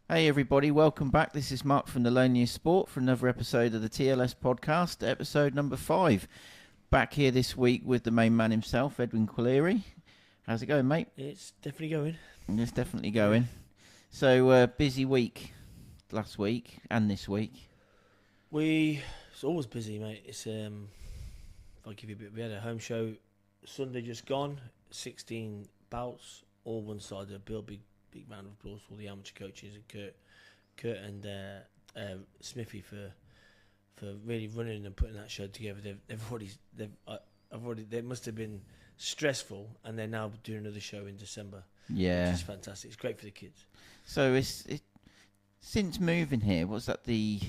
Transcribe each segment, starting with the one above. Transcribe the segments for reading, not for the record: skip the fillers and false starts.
Hey everybody, welcome back. This is Mark from the Loneliest Sport for another episode of the TLS Podcast, episode number 5. Back here this week with the main man himself, Edwin Cleary. How's it going, mate? It's definitely going. It's definitely going. So, busy week last week and this week. It's always busy, mate. It's if I give you a bit, we had a home show Sunday just gone, 16 bouts, all one side of the bill. Big round of applause for all the amateur coaches and Kurt and Smithy for really running and putting that show together. They must have been stressful, and they're now doing another show in December. Yeah, which is fantastic. It's great for the kids. So it's since moving here, was that the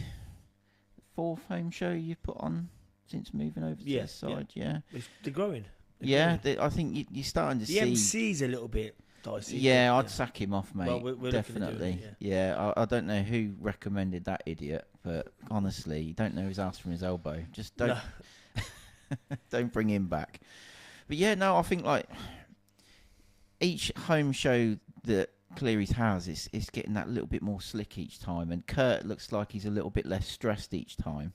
4th home show you've put on since moving over to this side? Yeah, they're growing. I think you're starting to see. The MC's a little bit dicey. Yeah, I'd sack him off, mate. Well, we're definitely. I don't know who recommended that idiot, but honestly, you don't know his ass from his elbow. Just don't don't bring him back. But yeah, no, I think like each home show that Cleary's has, it's getting that little bit more slick each time, and Kurt looks like he's a little bit less stressed each time.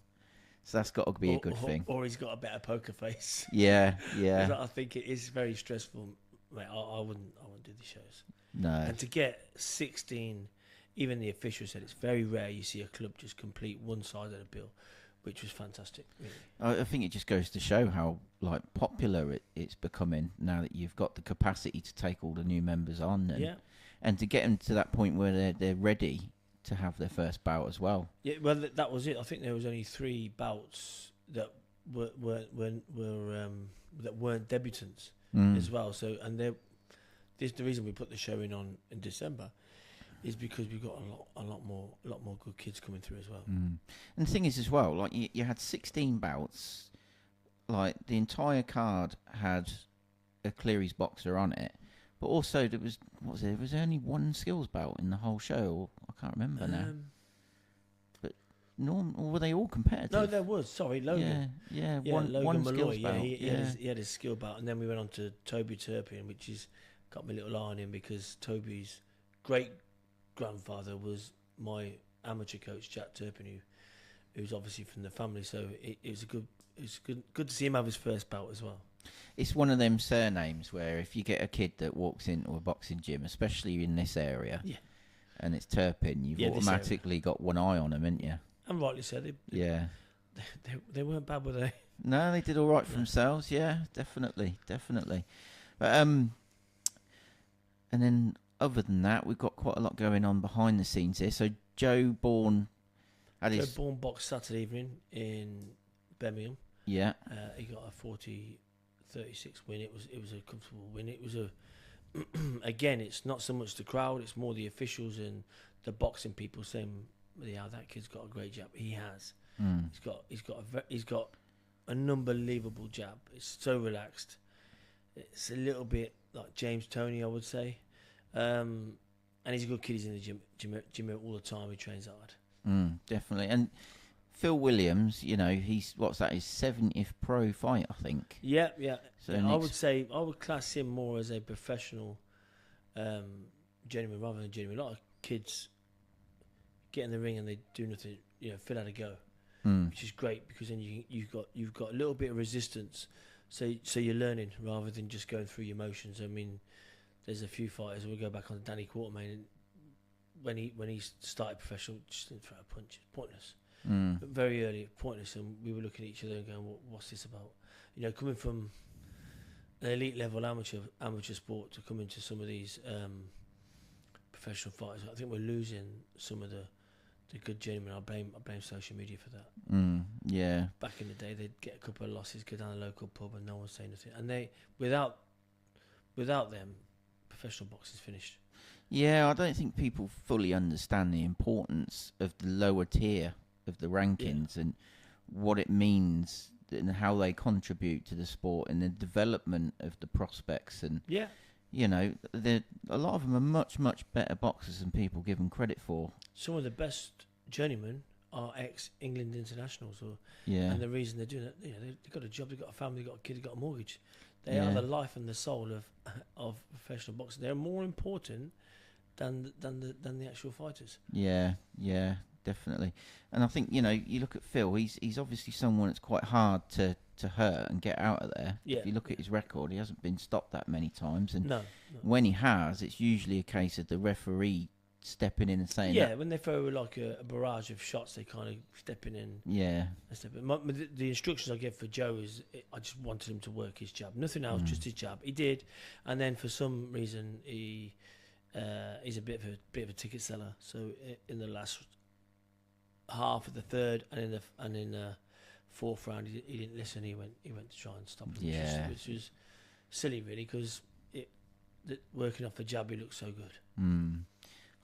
So that's got to be a good thing. Or he's got a better poker face. Yeah. I think it is very stressful. Mate, I wouldn't do these shows. No. And to get 16, even the official said it's very rare you see a club just complete one side of the bill, which was fantastic. Really. I think it just goes to show how popular it's becoming now that you've got the capacity to take all the new members on, and to get them to that point where they're ready to have their first bout as well. Yeah, well, that was it. I think there was only 3 bouts that weren't debutants. As well. So, and the reason we put the show in December is because we've got a lot more good kids coming through as well. And the thing is as well, like you had 16 bouts, like the entire card had a Cleary's boxer on it, but also there was only one skills bout in the whole show. I can't remember now. Or were they all competitive? No, there was. Sorry, Logan. Yeah, Logan one Malloy, skills bout. He had his skill bout, and then we went on to Toby Turpin, which is got my little eye on him because Toby's great grandfather was my amateur coach, Jack Turpin, who's obviously from the family. So it's good to see him have his first bout as well. It's one of them surnames where if you get a kid that walks into a boxing gym, especially in this area, and it's Turpin, you've automatically got one eye on him, haven't you? And rightly so. They weren't bad, were they? No, they did all right for themselves. Yeah, definitely. But and then other than that, we've got quite a lot going on behind the scenes here. So Joe Bourne Bourne boxed Saturday evening in Birmingham. Yeah, he got a 40-36 win. It was a comfortable win. It was again, it's not so much the crowd; it's more the officials and the boxing people saying, "Yeah, that kid's got a great jab." He has. He's got an unbelievable jab. It's so relaxed. It's a little bit like James Toney, I would say. And he's a good kid. He's in the gym all the time. He trains hard. Definitely. And Phil Williams, he's his 70th pro fight, I think. Yeah. So I would class him more as a professional journeyman rather than journeyman. A lot of kids get in the ring and they do nothing, fill out a go, which is great because then you've got a little bit of resistance, so you're learning rather than just going through your motions. I mean, there's a few fighters. We'll go back on Danny Quartermaine. When he started professional, just didn't throw a punch, pointless. But very early, pointless, and we were looking at each other and going, "What's this about?" Coming from an elite level amateur sport to come into some of these professional fighters, I think we're losing some of the good journeymen. I blame social media for that. Yeah. Back in the day, they'd get a couple of losses, go down a local pub, and no one say nothing. And they, without them, professional boxing's finished. Yeah, I don't think people fully understand the importance of the lower tier of the rankings and what it means and how they contribute to the sport and the development of the prospects. And a lot of them are much, much better boxers than people give them credit for. Some of the best journeymen are ex-England internationals, and the reason they're doing it, they've got a job, they've got a family, they've got a kid, they've got a mortgage. They are the life and the soul of professional boxing. They're more important than the actual fighters. Yeah, definitely. And I think, you look at Phil, he's obviously someone that's quite hard to hurt and get out of there. Yeah. If you look at his record, he hasn't been stopped that many times. And No. when he has, it's usually a case of the referee stepping in and saying Yeah, when they throw like a barrage of shots, they kind of stepping in. Yeah. The instructions I give for Joe is I just wanted him to work his jab. Nothing else, just his jab. He did. And then for some reason, he's a bit of a ticket seller. So in the last half of the third and in the fourth round, he didn't listen. He went to try and stop him, which was silly, really, because working off the jab, he looked so good.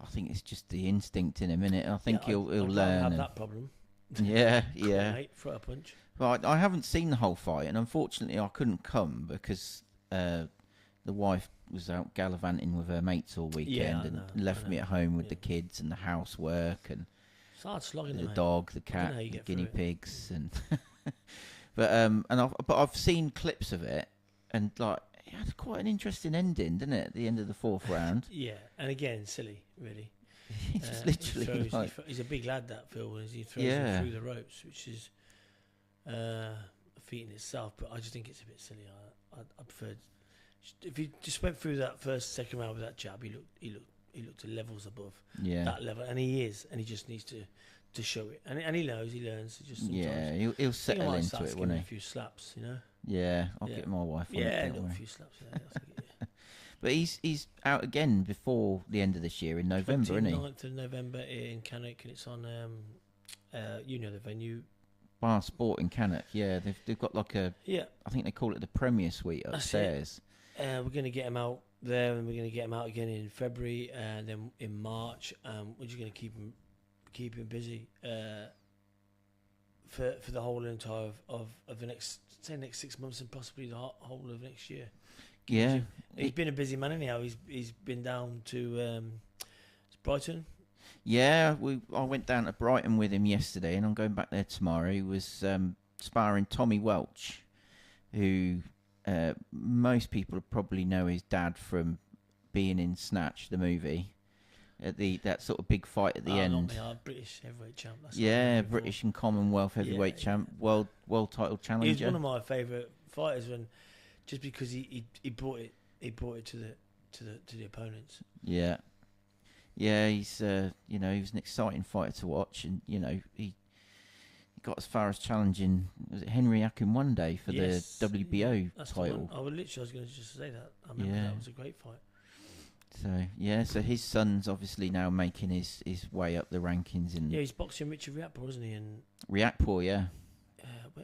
I think it's just the instinct in him, innit? I think he'll I'd learn. Have that problem. Yeah. Mate, throw a punch. Well, I haven't seen the whole fight, and unfortunately, I couldn't come because the wife was out gallivanting with her mates all weekend and left me at home with the kids and the housework and it's hard slogging the dog, the cat, the guinea pigs, and but I've seen clips of it, and like it had quite an interesting ending, didn't it? At the end of the fourth round. Yeah, and again, silly, really. Just literally, he's a big lad, that Phil, and he throws him through the ropes, which is a feat in itself. But I just think it's a bit silly. I preferred if he just went through that second round with that jab. He looked at levels above that level, and he is, and he just needs to show it. And he knows, he learns. He just he'll settle into it, won't he? A few slaps, Yeah, I'll get my wife on it. A few slaps. But he's out again before the end of this year in November, isn't he? 29th of November in Cannock, and it's on the venue. Bar Sport in Cannock. Yeah, they've got like I think they call it the Premier Suite upstairs. We're going to get him out there, and we're going to get him out again in February, and then in March. We're just going to keep him busy for the whole entire of the next 6 months, and possibly the whole of next year. Yeah, he's been a busy man anyhow. He's been down to Brighton. Yeah, I went down to Brighton with him yesterday, and I'm going back there tomorrow. He was sparring Tommy Welch, who most people probably know his dad from being in Snatch, the movie, at that sort of big fight at the end. Not me, I'm British heavyweight champ. That's British and Commonwealth heavyweight champ, world title challenger. He's one of my favourite fighters just because he brought it to the opponents. Yeah, he's he was an exciting fighter to watch, and he got as far as challenging, was it Henry Akinwande for the WBO title. I was going to just say that. I remember that was a great fight. So his son's obviously now making his way up the rankings in. Yeah, he's boxing Richard Riakporhe, isn't he? Riakporhe, yeah.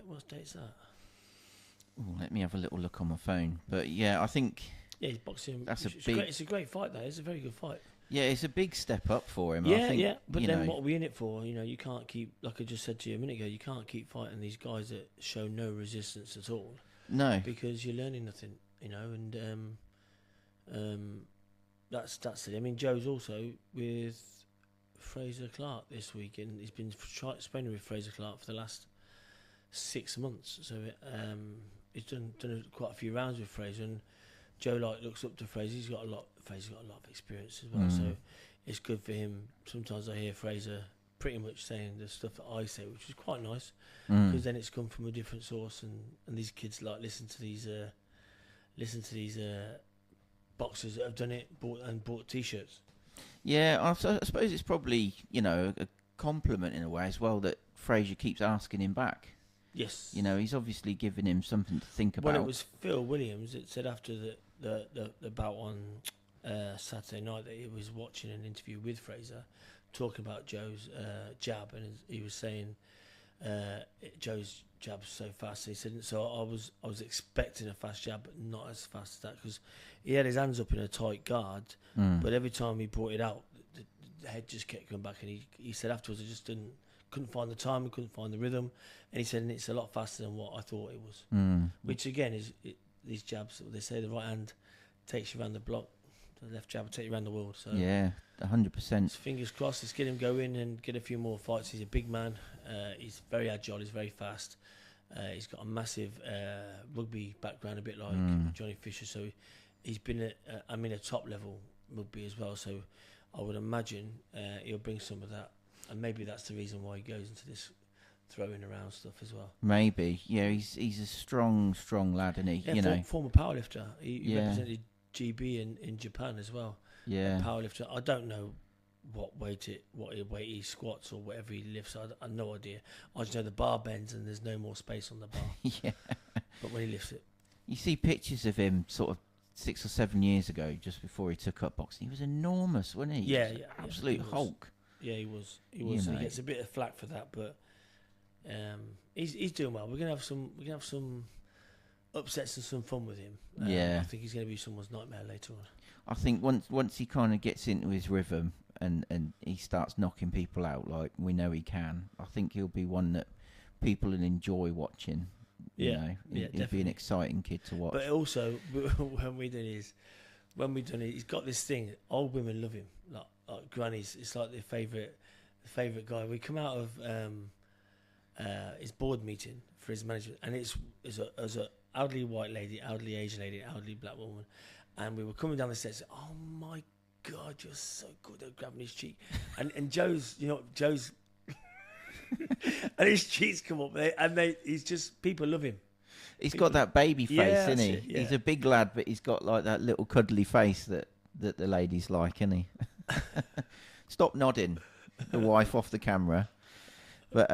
What date's that? Ooh, let me have a little look on my phone. But yeah, I think. Yeah, he's boxing. It's a great fight, though. It's a very good fight. Yeah, it's a big step up for him. Yeah, I think, But then what are we in it for? You can't keep, like I just said to you a minute ago, you can't keep fighting these guys that show no resistance at all. No. Because you're learning nothing, and that's it. I mean, Joe's also with Fraser Clark this week, and he's been training with Fraser Clark for the last 6 months. So he's done quite a few rounds with Fraser, and Joe looks up to Fraser. Fraser's got a lot of experience as well, so it's good for him. Sometimes I hear Fraser pretty much saying the stuff that I say, which is quite nice, because then it's come from a different source, and these kids listen to these boxers that have done it, bought T-shirts. Yeah, I suppose it's probably a compliment in a way as well that Fraser keeps asking him back. Yes, he's obviously giving him something to think about. Well, it was Phil Williams that said after the bout on Saturday night that he was watching an interview with Fraser talking about Joe's jab, and he was saying Joe's jab's so fast. He said, so I was expecting a fast jab, but not as fast as that, because he had his hands up in a tight guard, but every time he brought it out, the head just kept coming back, and he said afterwards, I just couldn't find the time, couldn't find the rhythm, and he said, and it's a lot faster than what I thought it was. Which again is these jabs. They say the right hand takes you around the block, the left jab will take you around the world. So yeah, 100%. Fingers crossed. Let's get him going and get a few more fights. He's a big man. He's very agile. He's very fast. He's got a massive rugby background, a bit like Johnny Fisher. So he's been at a top level rugby as well. So I would imagine he'll bring some of that, and maybe that's the reason why he goes into this throwing around stuff as well. Maybe, yeah. He's a strong lad, isn't he? Yeah, you know, former powerlifter. He represented GB in Japan as well. Yeah, powerlifter. I don't know what weight he squats or whatever he lifts. I have no idea. I just know the bar bends and there's no more space on the bar. yeah. But when he lifts it, You see pictures of him sort of 6 or 7 years ago, just before he took up boxing. He was enormous, wasn't he? Yeah, he was yeah, absolute Hulk. Yeah, he was. You He know. gets a bit of flack for that, but he's doing well. We're gonna have some upsets and some fun with him. Yeah. I think he's gonna be someone's nightmare later on. I think once he kind of gets into his rhythm and he starts knocking people out like we know he can, I think he'll be one that people will enjoy watching. You know, he'll be an exciting kid to watch. But also, when we done it, he's got this thing. Old women love him, like grannies. It's like their favourite guy. We come out of his board meeting for his management, and it's a elderly white lady, elderly Asian lady, elderly black woman, and we were coming down the steps. Oh my God, you're so good at grabbing his cheek, and Joe's, and his cheeks come up, he's just, people love him. He's got that baby face, isn't he? Yeah. He's a big lad, but he's got like that little cuddly face that the ladies like, isn't he? Stop nodding, the wife off the camera. But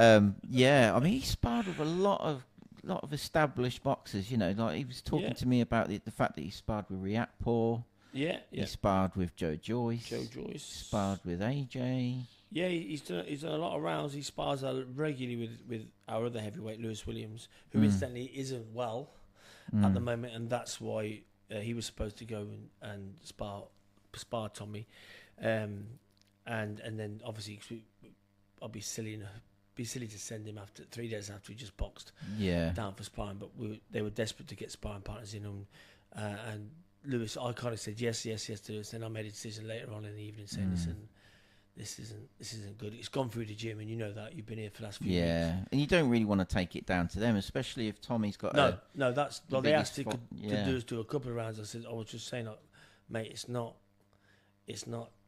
yeah, I mean, he sparred with a lot of established boxers. You know, like he was talking to me about the fact that he sparred with Riakporhe. Yeah. He sparred with Joe Joyce. Sparred with AJ. Yeah, he's done a lot of rounds. He spars regularly with our other heavyweight, Lewis Williams, who incidentally isn't well at the moment, and that's why he was supposed to go and spar Tommy, and then obviously I'll be silly to send him after 3 days after he just boxed down for sparring, but they were desperate to get sparring partners in him, and Lewis, I kind of said yes to Lewis. Then I made a decision later on in the evening saying, listen, this isn't good. It's gone through the gym, and you know that. You've been here for the last few weeks. Yeah, and you don't really want to take it down to them, especially if Tommy's got they asked to do a couple of rounds. I said, I was just saying, mate, it's not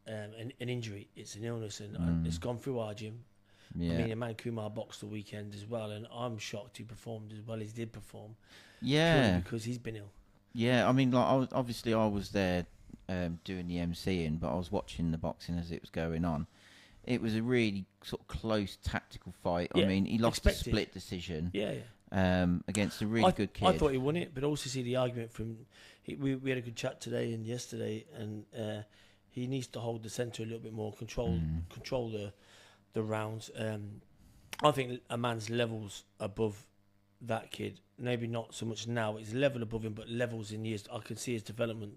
an injury. It's an illness, and it's gone through our gym. Yeah. I mean, Aman Kumar boxed the weekend as well, and I'm shocked he performed as well as he did perform. Yeah, because he's been ill. Yeah, I mean, like I was there doing the MCing, but I was watching the boxing as it was going on. It was a really sort of close tactical fight. Yeah, I mean, he lost a split decision. Against a really good kid. I thought he won it, but also see the argument from. We had a good chat today and yesterday, and he needs to hold the centre a little bit more, control the rounds. I think a man's levels above that kid. Maybe not so much now. It's level above him, but levels in years. I can see his development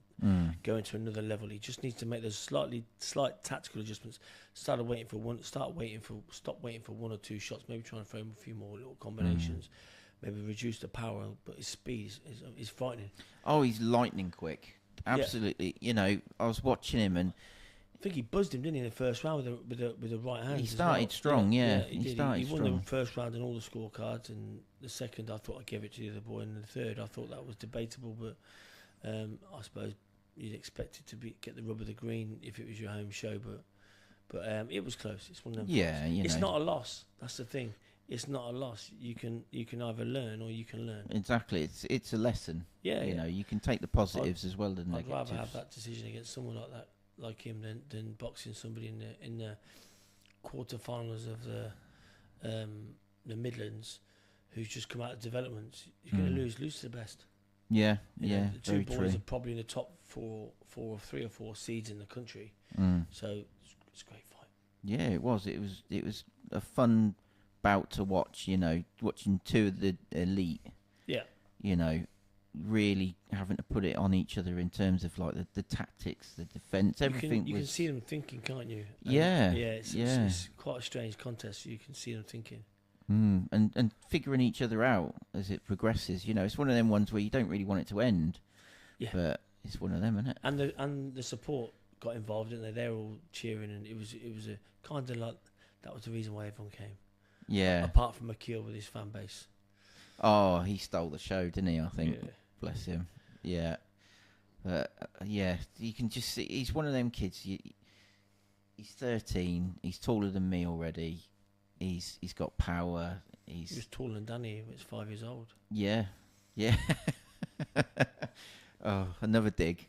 going to another level. He just needs to make those slight tactical adjustments. Stop waiting for one or two shots. Maybe try and throw him a few more little combinations. Maybe reduce the power, but his speed is frightening. Oh, he's lightning quick. Absolutely. Yeah. You know, I was watching him and. I think he buzzed him, didn't he, in the first round with the right hand. He started strong, yeah. He won the first round in all the scorecards, and the second I thought I gave it to the other boy, and the third I thought that was debatable, but I suppose you'd expect it to get the rub of the green if it was your home show, but it was close. It's one of them. Yeah, it's not a loss. That's the thing. It's not a loss. You can either learn or you can learn. Exactly. It's a lesson. Yeah, you know, you can take the positives as well as the negatives. I'd rather have that decision against someone like him than boxing somebody in the quarterfinals of the Midlands who's just come out of development. You're going to lose to the best. Yeah, The two boys true. are probably in the top three or four seeds in the country. So it's a great fight. Yeah, it was. It was a fun bout to watch. You know, watching two of the elite. Yeah. You know, really having to put it on each other in terms of like the tactics, the defence, everything. You can see them thinking, can't you? It's quite a strange contest. You can see them thinking. And figuring each other out as it progresses. You know, it's one of them ones where you don't really want it to end. Yeah. But it's one of them, isn't it? And the support got involved, didn't they? They're all cheering, and it was a kind of like that was the reason why everyone came. Yeah. Apart from Akil with his fan base. Oh, he stole the show, didn't he? I think. Yeah. Bless him. Yeah. But yeah, you can just see he's one of them kids. He's 13. He's taller than me already. He's got power. He was taller than Danny. He was 5 years old. Yeah. Oh, another dig.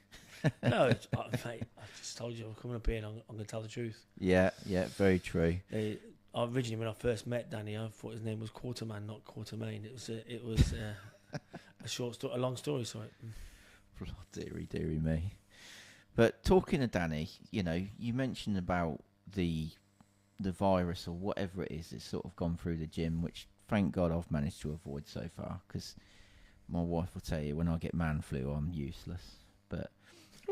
No, mate, I just told you I'm coming up here and I'm going to tell the truth. Yeah, very true. Originally, when I first met Danny, I thought his name was Quartermaine, not Quartermaine. It was a long story. Sorry. Deary me. But talking to Danny, you mentioned about the virus or whatever it is that's sort of gone through the gym, which thank God I've managed to avoid so far, because my wife will tell you when I get man flu, I'm useless. But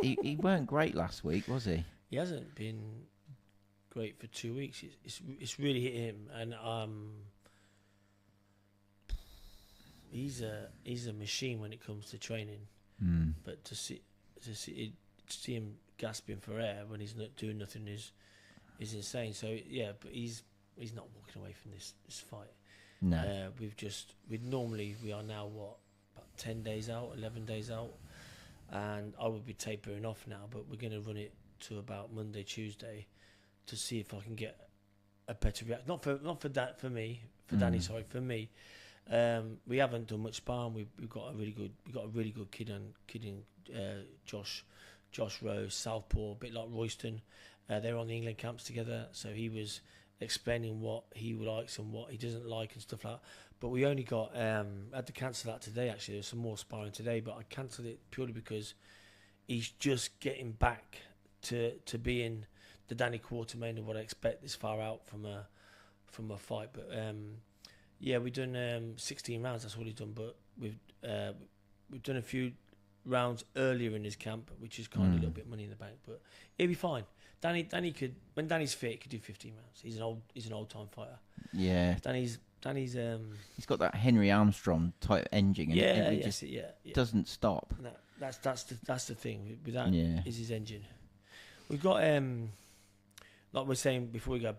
he weren't great last week, was he? He hasn't been great for 2 weeks. It's really hit him, and he's a machine when it comes to training. But to see him gasping for air when he's not doing nothing is insane. So yeah, but he's not walking away from this fight. No. We are now about 10 days out, 11 days out, and I would be tapering off now. But we're going to run it to about Monday, Tuesday, to see if I can get a better reaction. Not for that for me, for Danny. Sorry, for me. We haven't done much sparring. We've got a really good kid in Josh Rose, Southpaw, a bit like Royston. They're on the England camps together, so he was explaining what he likes and what he doesn't like and stuff like that. But we only got had to cancel that today. Actually, there's some more sparring today, but I cancelled it purely because he's just getting back to being the Danny Quartermaine of what I expect this far out from a fight. But yeah, we've done 16 rounds. That's all he's done. But we've done a few rounds earlier in his camp, which is kind of a little bit money in the bank. But he'll be fine. Danny could, when Danny's fit, he could do 15 rounds. He's an old time fighter. Yeah. Danny's he's got that Henry Armstrong type engine, and it just doesn't stop. No, that's the thing with that. Is his engine. We've got like we're saying before we go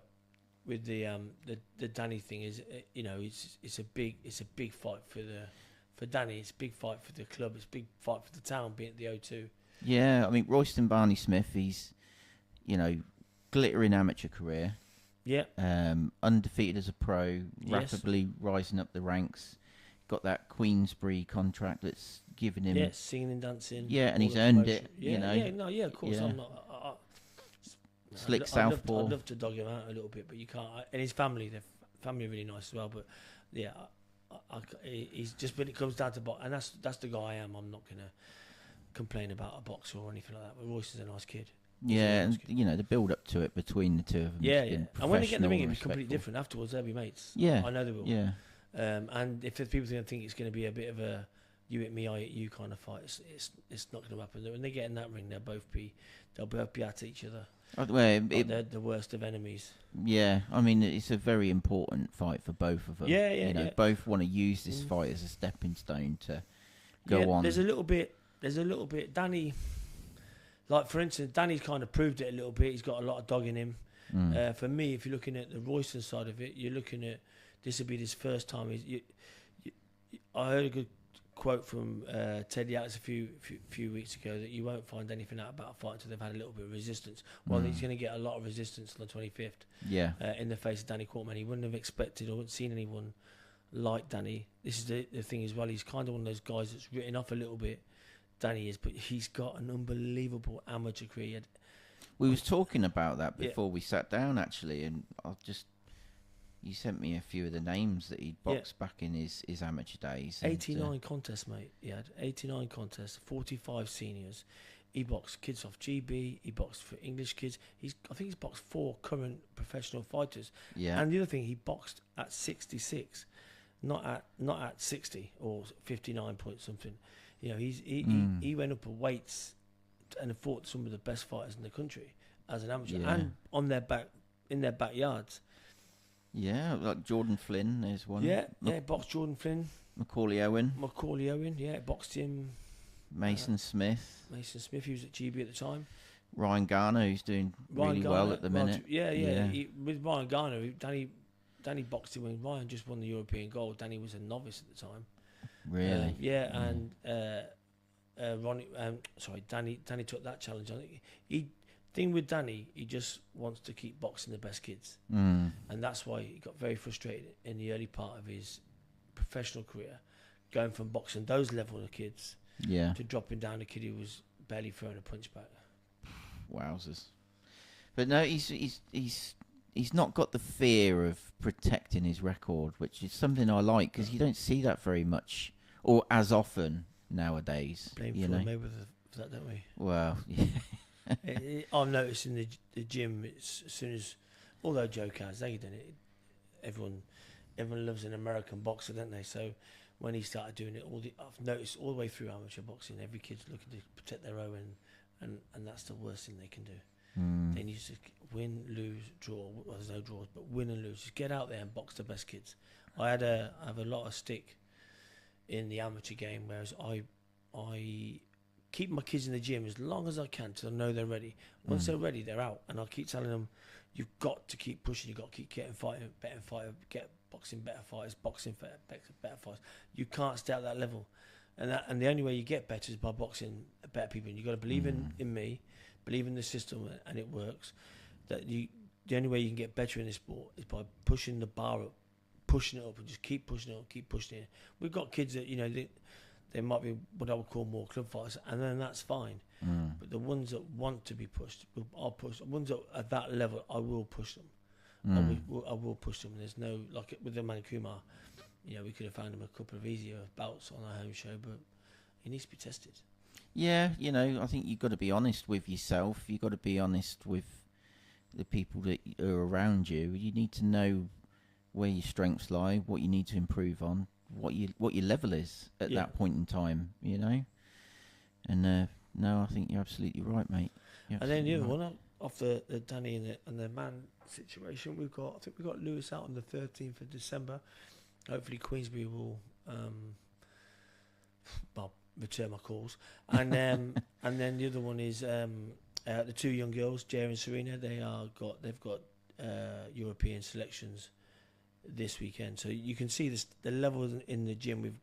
with the Danny thing is it's a big fight for Danny. It's a big fight for the club. It's a big fight for the town being at the O2. Yeah, I mean Roston Barney-Smith, he's glittering amateur career. Yeah. Undefeated as a pro, rapidly rising up the ranks. Got that Queensbury contract that's given him. Yeah, singing and dancing. Yeah, and he's earned it. Yeah, of course. Yeah. I'm not. Slick Southpaw. I'd love to dog him out a little bit, but you can't. And his family, their family are really nice as well. But yeah, he's just when it comes down to box, and that's the guy I am. I'm not gonna complain about a boxer or anything like that. But Royce is a nice kid. Yeah, and the build up to it between the two of them. Yeah. And when they get in the ring, it'll be completely different. Afterwards, they'll be mates. Yeah, I know they will. Yeah. And if there's people think it's going to be a bit of a you hit me, I hit you kind of fight, it's not going to happen. When they get in that ring, they'll both be at each other. They're the worst of enemies. Yeah, I mean it's a very important fight for both of them. Yeah. Both want to use this fight as a stepping stone to go on. There's a little bit. Danny, like for instance, Danny's kind of proved it a little bit. He's got a lot of dog in him. For me, if you're looking at the Royston side of it, you're looking at this will be his first time. I heard a good quote from Ted Yates a few weeks ago that you won't find anything out about a fight until they've had a little bit of resistance. Well, he's going to get a lot of resistance on the 25th. Yeah. In the face of Danny Quartermaine, he wouldn't have expected or wouldn't seen anyone like Danny. This is the thing as well. He's kind of one of those guys that's written off a little bit. Danny is, but he's got an unbelievable amateur career. We was talking about that before we sat down actually, and you sent me a few of the names that he'd boxed back in his amateur days. 89 contests, mate. He had 89 contests, 45 seniors. He boxed kids off GB. He boxed for English kids. I think he's boxed 4 current professional fighters. Yeah. And the other thing, he boxed at 66, not at 60 or 59 point something. He went up in weights and fought some of the best fighters in the country as an amateur and on in their backyards. Yeah, like Jordan Flynn, there's one. Yeah, boxed Jordan Flynn. Macaulay Owen, boxed him. Mason Smith, he was at GB at the time. Ryan Garner, who's doing really well at the minute. With Ryan Garner, Danny boxed him when Ryan just won the European gold. Danny was a novice at the time. Really? And Danny took that challenge on. Thing with Danny, he just wants to keep boxing the best kids, and that's why he got very frustrated in the early part of his professional career, going from boxing those level of kids, to dropping down a kid who was barely throwing a punch back. Wowzers! But no, he's not got the fear of protecting his record, which is something I like, because you don't see that very much or as often nowadays. Blame Floyd Mayweather for that, don't we? Well, yeah. I've noticed in the gym, it's as soon as, although Joe Caz, they've done it, everyone loves an American boxer, don't they? So when he started doing it, I've noticed all the way through amateur boxing, every kid's looking to protect their own, and that's the worst thing they can do. They need to win, lose, draw. Well, there's no draws, but win and lose. Just get out there and box the best kids. I have a lot of stick in the amateur game, whereas I keep my kids in the gym as long as I can till I know they're ready. Once they're ready, they're out, and I keep telling them, you've got to keep pushing. You've got to keep getting fighting, better fighter, get boxing better fighters, boxing better fighters. You can't stay at that level, and the only way you get better is by boxing better people. And you've got to believe in me, believe in the system, and it works. The only way you can get better in this sport is by pushing the bar up, pushing it up, and just keep pushing it up, keep pushing it. We've got kids that they might be what I would call more club fighters, and then that's fine. But the ones that want to be pushed, I'll push. The ones that are at that level, I will push them. I will push them. There's no, like with the man Kumar, we could have found him a couple of easier bouts on our home show, but he needs to be tested. Yeah, I think you've got to be honest with yourself. You've got to be honest with the people that are around you. You need to know where your strengths lie, what you need to improve on, what your level is at that point in time, And no, I think you're absolutely right, mate. And then the other one, off the Danny and the man situation, I think we've got Lewis out on the 13th of December. Hopefully Queensbury will return my calls. And and then the other one is the two young girls, Jaya and Serena. They've got European selections this weekend, so you can see the level in the gym. We've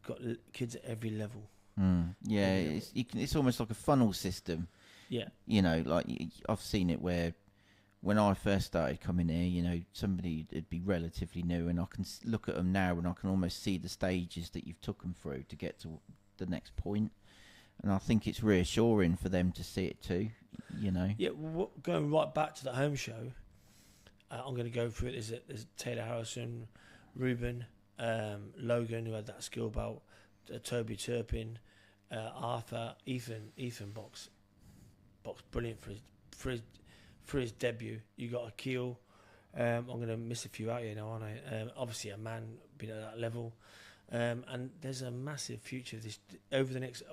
got kids at every level. It's almost like a funnel system. I've seen it where when I first started coming here, somebody would be relatively new, and I can look at them now and I can almost see the stages that you've took them through to get to the next point. And I think it's reassuring for them to see it too, Yeah, going right back to the home show, I'm going to go through it. There's Taylor Harrison, Ruben, Logan, who had that skill belt, Toby Turpin, Arthur, Ethan box brilliant for his debut. You got Akil. I'm going to miss a few out here now, aren't I? Obviously, a man being at that level, and there's a massive future of this over the next.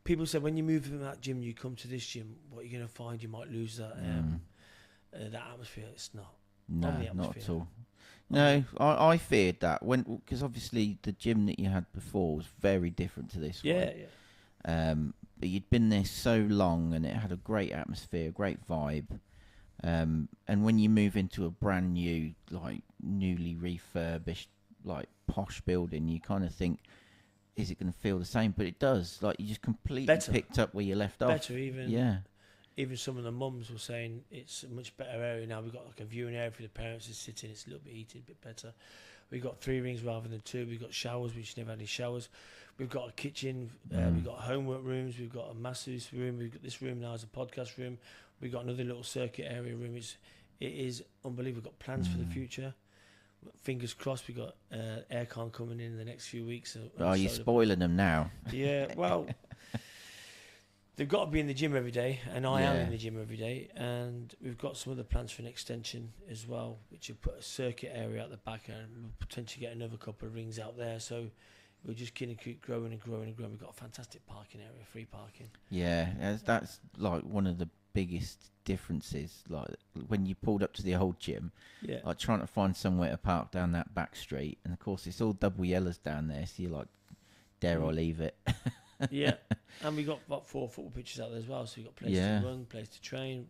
People say when you move from that gym, you come to this gym. What you're going to find, you might lose that that atmosphere. It's not. No, not at all. No, I feared that because obviously the gym that you had before was very different to this one. Yeah. But you'd been there so long, and it had a great atmosphere, great vibe. And when you move into a brand new, newly refurbished, posh building, you kind of think, is it going to feel the same? But it does. You just completely picked up where you left off. Better even. Yeah. Even some of the mums were saying it's a much better area now. We've got a viewing area for the parents to sit in. It's a little bit heated, a bit better. We've got 3 rings rather than 2. We've got showers, which never had any showers. We've got a kitchen. We've got homework rooms. We've got a masseuse room. We've got this room now as a podcast room. We've got another little circuit area room. It is unbelievable. We've got plans for the future. Fingers crossed. We've got aircon coming in the next few weeks. You're spoiling them now. Yeah, well... They've got to be in the gym every day, and I am in the gym every day. And we've got some other plans for an extension as well, which will put a circuit area at the back, and we'll potentially get another couple of rings out there. So we're just going to keep growing and growing and growing. We've got a fantastic parking area, free parking. Yeah, that's one of the biggest differences. When you pulled up to the old gym, trying to find somewhere to park down that back street, and of course it's all double yellows down there. So you're like, dare I leave it? Yeah, and we got about 4 football pitches out there as well, so we got place to run, place to train.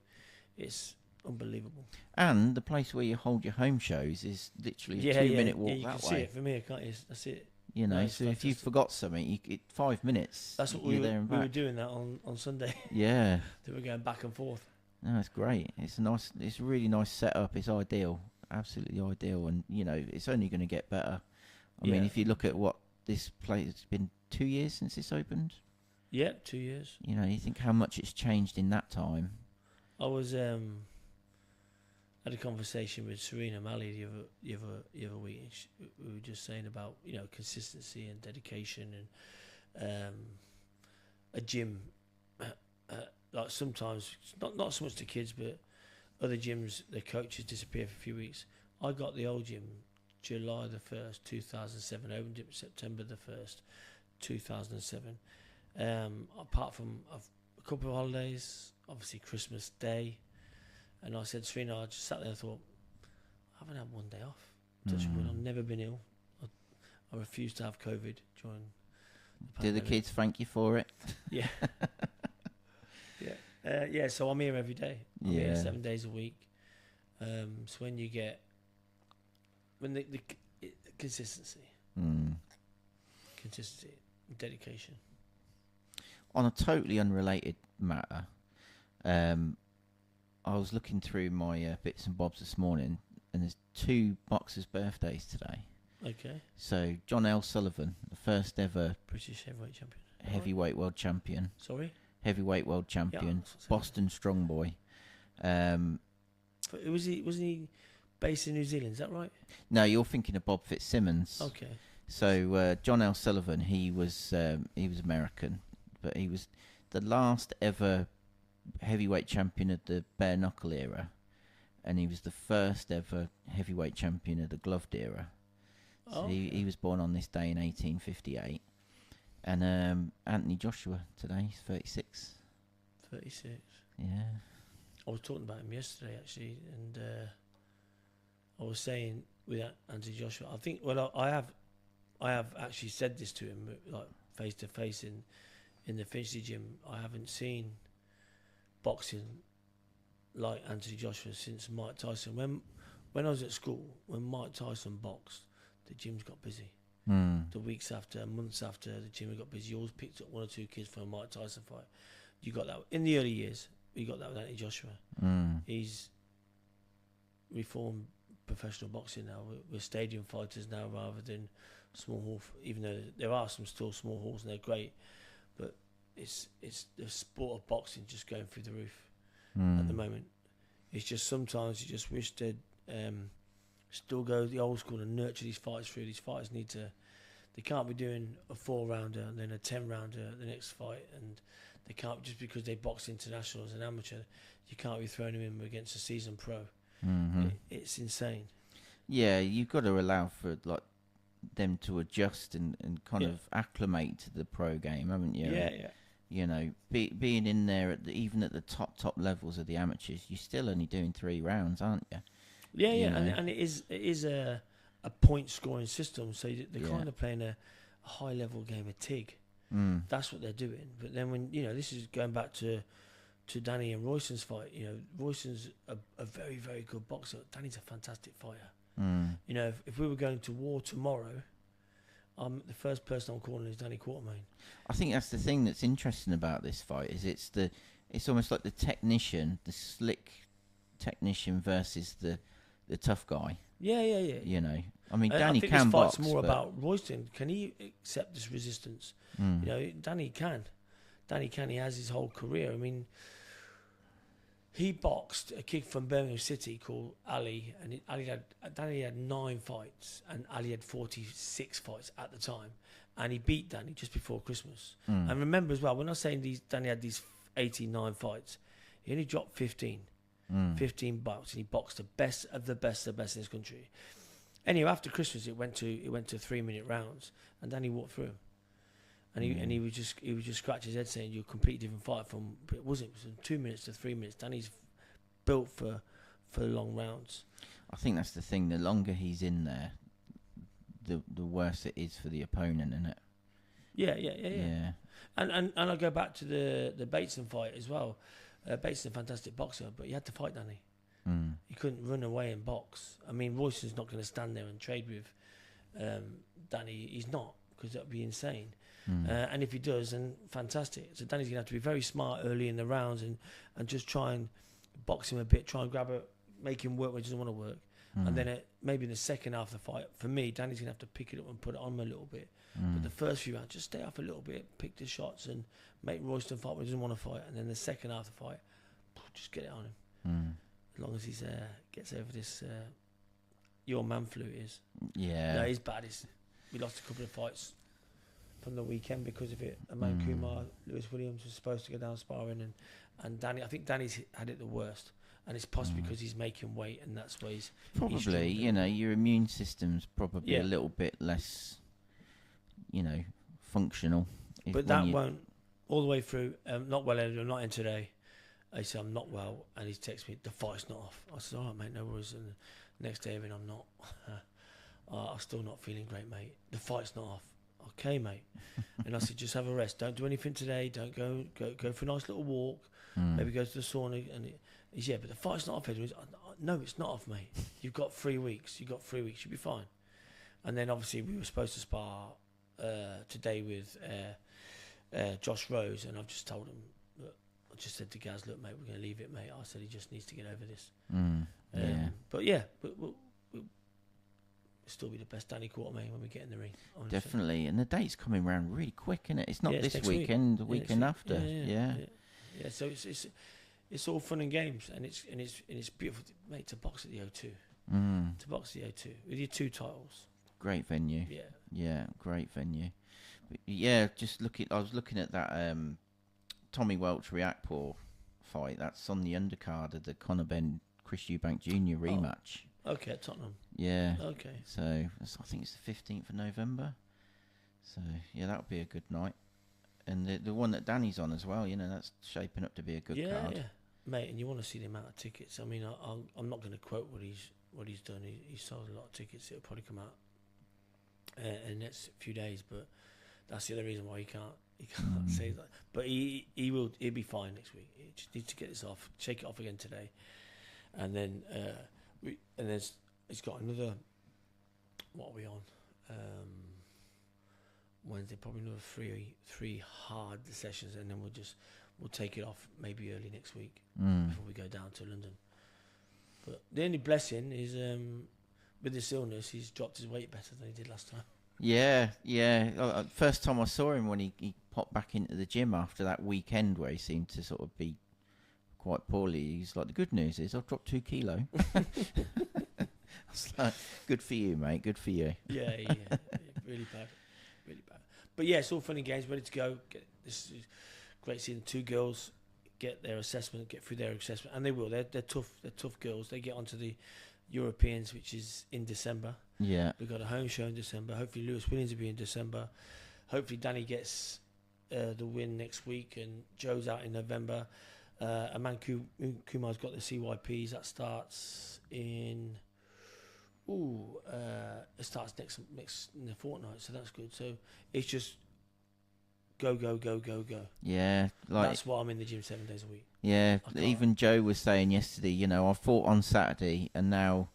It's unbelievable. And the place where you hold your home shows is literally a 2-minute walk that way. You can see it from here, can't you? That's it. You know, No, so if you fantastic. forgot something, 5 minutes. That's what you're we there and were back. doing that on Sunday. Yeah. They were going back and forth. No, it's great. It's a really nice setup. It's ideal, absolutely ideal, and you know it's only going to get better. I mean, if you look at what this place, it's been 2 years since it's opened. Yeah, 2 years. You know, you think how much it's changed in that time. I was had a conversation with Serena Malley the other week. And we were just saying about consistency and dedication and a gym. Like sometimes not so much the kids, but other gyms, their coaches disappear for a few weeks. I got the old gym July the 1st, 2007. Opened it September the 1st, 2007. Apart from a couple of holidays, obviously Christmas Day, and I said, Serena, I just sat there and thought, I haven't had one day off. Touch wood, I've never been ill. I refused to have COVID during the pandemic. Do the kids thank you for it? Yeah. Yeah, so I'm here every day. I'm here 7 days a week. So when the consistency, dedication. On a totally unrelated matter, I was looking through my bits and bobs this morning, and there's 2 boxers' birthdays today. Okay. So John L. Sullivan, the first ever British heavyweight champion. heavyweight world champion. Sorry? Heavyweight world champion, Boston strong boy. Was he based in New Zealand? Is that right? No, you're thinking of Bob Fitzsimmons. Okay. So John L. Sullivan, he was American, but he was the last ever heavyweight champion of the bare knuckle era, and he was the first ever heavyweight champion of the gloved era. So he was born on this day in 1858. And Anthony Joshua today, he's 36. 36. Yeah. I was talking about him yesterday, actually, and I was saying with Anthony Joshua, I think, well, I have actually said this to him, like face to face in the Finchley gym. I haven't seen boxing like Anthony Joshua since Mike Tyson. When I was at school, when Mike Tyson boxed, the gyms got busy. The weeks after, months after, the gym got busy. You always picked up 1 or 2 kids for a Mike Tyson fight. You got that in the early years. You got that with Anthony Joshua. He's reformed professional boxing now. We're stadium fighters now rather than small hall. Even though there are some still small halls and they're great, but it's the sport of boxing just going through the roof at the moment. It's just sometimes you just wish they'd still go the old school and nurture these fighters through. These fighters they can't be doing a 4-rounder and then a 10-rounder the next fight, and they can't, just because they box international as an amateur, you can't be throwing them in against a seasoned pro. It's insane. Yeah, you've got to allow for like them to adjust and kind of acclimate to the pro game, haven't you? Yeah. You know, being in there even at the top levels of the amateurs, you're still only doing 3 rounds, aren't you? Yeah, and it is a point scoring system, so they're kind of playing a high level game of TIG. That's what they're doing. But then when this is going back to Danny and Royston's fight. Royston's a very, very good boxer. Danny's a fantastic fighter. If we were going to war tomorrow, the first person I'm calling is Danny Quartermaine. I think that's the thing that's interesting about this fight is it's almost like the technician, the slick technician versus the tough guy. Yeah. You know, I mean, Danny I think can this box. fight's more about Royston. Can he accept this resistance? Danny can. He has his whole career. I mean, he boxed a kid from Birmingham City called Ali, and Danny had 9 fights, and Ali had 46 fights at the time, and he beat Danny just before Christmas. And remember as well, when I was saying Danny had these 89 fights, he only dropped 15 bouts, and he boxed the best of the best in this country. Anyway, after Christmas, it went to 3-minute rounds, and Danny walked through him. And he would just scratch his head saying, "You're a completely different fight from." But it wasn't. It was from 2 minutes to 3 minutes. Danny's built for long rounds. I think that's the thing. The longer he's in there, the worse it is for the opponent, isn't it? Yeah. And I go back to the Bateson fight as well. Bateson's a fantastic boxer, but he had to fight Danny. He couldn't run away and box. I mean, Royston's not going to stand there and trade with Danny. He's not. because that would be insane. And if he does, then fantastic. So Danny's going to have to be very smart early in the rounds and just try and box him a bit, try and make him work when he doesn't want to work. And then maybe in the second half of the fight, for me, Danny's going to have to pick it up and put it on him a little bit. But the first few rounds, just stay off a little bit, pick the shots and make Roston fight when he doesn't want to fight. And then the second half of the fight, just get it on him. As long as he gets over this, your man flu is. Yeah. No, he's bad. We lost a couple of fights from the weekend because of it. Aman Kumar, Lewis Williams was supposed to go down sparring, and Danny. I think Danny's had it the worst, and it's possibly because he's making weight, and that's why he's probably. Your immune system's probably a little bit less, functional. But that won't all the way through. Not well, I'm not in today. I said I'm not well, and he texts me, the fight's not off. I said, all right, mate, no worries. And the next day, I'm not. I'm still not feeling great, mate. The fight's not off. Okay, mate. And I said, just have a rest. Don't do anything today. Don't go for a nice little walk. Maybe go to the sauna. And he's, but the fight's not off, Edwin. No, it's not off, mate. You've got 3 weeks. You'll be fine. And then obviously we were supposed to spar today with Josh Rose, and I've just told him. I just said to Gaz, look, mate, we're going to leave it, mate. I said he just needs to get over this. But we'll still be the best Danny Quartermaine when we get in the ring. Honestly. Definitely. And the date's coming around really quick, isn't it? It's not this weekend, the weekend after. Yeah. So it's all fun and games, and it's beautiful, mate, to box at the O2. To box at the O2 with your 2 titles. Great venue. Yeah, great venue. But I was looking at that Tommy Welch Riakporhe fight. That's on the undercard of the Conor Benn Chris Eubank Jr. rematch. Okay, at Tottenham. Yeah. Okay. So I think it's the 15th of November. So yeah, that'll be a good night. And the one that Danny's on as well, that's shaping up to be a good card. Yeah, mate. And you want to see the amount of tickets. I mean, I'm not going to quote what he's done. He sold a lot of tickets. It'll probably come out in the next few days, but that's the other reason why he can't say that. But he'll be fine next week. He just needs to get this off, shake it off again today, and then it's got another. What are we on? Wednesday, probably another three hard sessions, and then we'll take it off maybe early next week before we go down to London. But the only blessing is with this illness, he's dropped his weight better than he did last time. Yeah. First time I saw him when he popped back into the gym after that weekend where he seemed to sort of be quite poorly. He's like, the good news is I've dropped 2 kilo. I was like, good for you, mate. Good for you. Yeah. Really bad. But yeah, it's all fun and games. Ready to go. This is great seeing the 2 girls get their assessment, get through their assessment, and they will. They're tough. They're tough girls. They get onto the Europeans, which is in December. Yeah. We've got a home show in December. Hopefully Lewis Williams will be in December. Hopefully Danny gets the win next week, and Joe's out in November. Aman Kumar's got the CYPs. That starts in. It starts next in the fortnight, so that's good. So it's just go. Yeah, that's why I'm in the gym 7 days a week. Yeah, even Joe was saying yesterday, I fought on Saturday, and now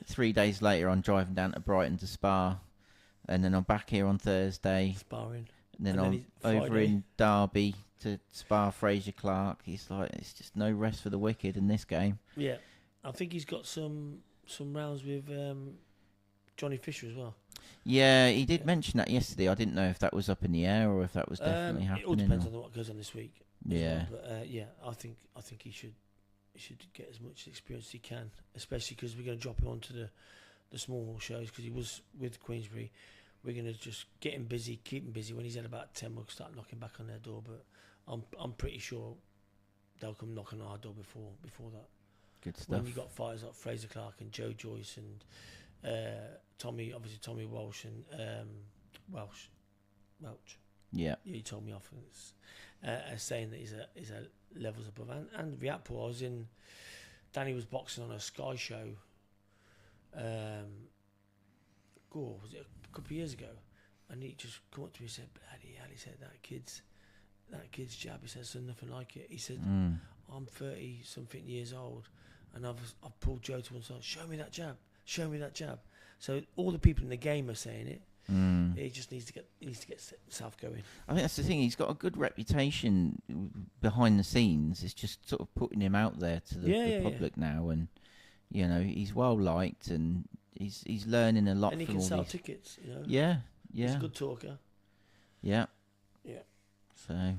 3 days later I'm driving down to Brighton to spar, and then I'm back here on Thursday sparring, and then I'm over in Derby to spar Fraser Clark. He's like, it's just no rest for the wicked in this game. Yeah, I think he's got some rounds with Johnny Fisher as well. Yeah, he did mention that yesterday. I didn't know if that was up in the air or if that was definitely happening. It all depends on what goes on this week. Yeah, well. But I think he should get as much experience as he can, especially because we're going to drop him onto the small shows because he was with Queensbury. We're going to just get him busy, keep him busy. When he's at about 10, we'll start knocking back on their door. But I'm pretty sure they'll come knocking on our door before that. Good stuff. When you got fighters like Fraser Clark and Joe Joyce and Tommy Walsh and Welch. Yeah, he told me off saying that he's a levels above. And Riakporhe, Danny was boxing on a Sky show. Was it a couple of years ago? And he just come up to me and said, "Bloody hell," he said, that kid's jab. He said, "There's nothing like it." He said, "I'm 30 something years old, and I've pulled Joe to one side. Show me that jab. So all the people in the game are saying it. He just needs to get himself going. I think that's the thing. He's got a good reputation behind the scenes. It's just sort of putting him out there to the public now, and you know he's well liked, and he's learning a lot. And he from can all sell these... tickets. You know. Yeah. He's a good talker. Yeah. Yeah. So,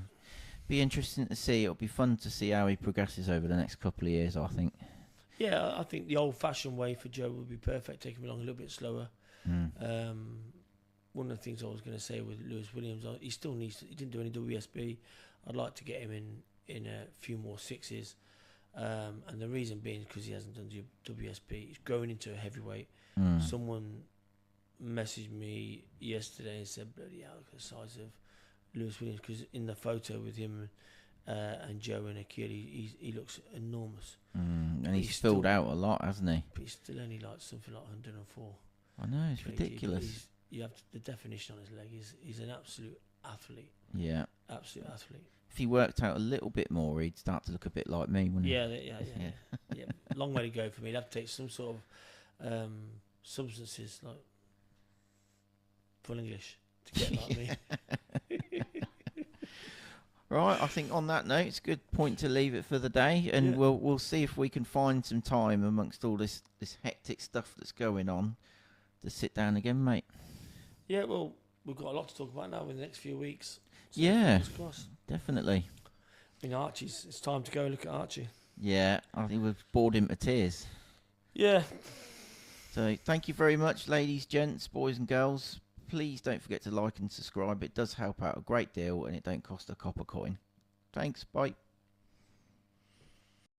be interesting to see. It'll be fun to see how he progresses over the next couple of years, I think. Yeah, I think the old-fashioned way for Joe would be perfect. Take him along a little bit slower. One of the things I was going to say with Lewis Williams, he still needs. He didn't do any WSB. I'd like to get him in a few more sixes, and the reason being because he hasn't done WSB. He's growing into a heavyweight. Someone messaged me yesterday and said, "Bloody hell, look at the size of Lewis Williams." Because in the photo with him and Joe and Akili, he looks enormous. And he's filled out a lot, hasn't he? But he's still only like something like 104. I know, it's ridiculous. You have the definition on his leg. He's an absolute athlete. Yeah. Absolute athlete. If he worked out a little bit more, he'd start to look a bit like me, wouldn't he? Yeah. Long way to go for me. He'd have to take some sort of substances like full English to get like me. Right, I think on that note, it's a good point to leave it for the day, and we'll see if we can find some time amongst all this hectic stuff that's going on to sit down again, mate. Yeah, well, we've got a lot to talk about now in the next few weeks. So yeah, definitely. In Archie's, it's time to go look at Archie. Yeah, I think we've bored him to tears. Yeah. So thank you very much, ladies, gents, boys and girls. Please don't forget to like and subscribe. It does help out a great deal, and it don't cost a copper coin. Thanks, bye.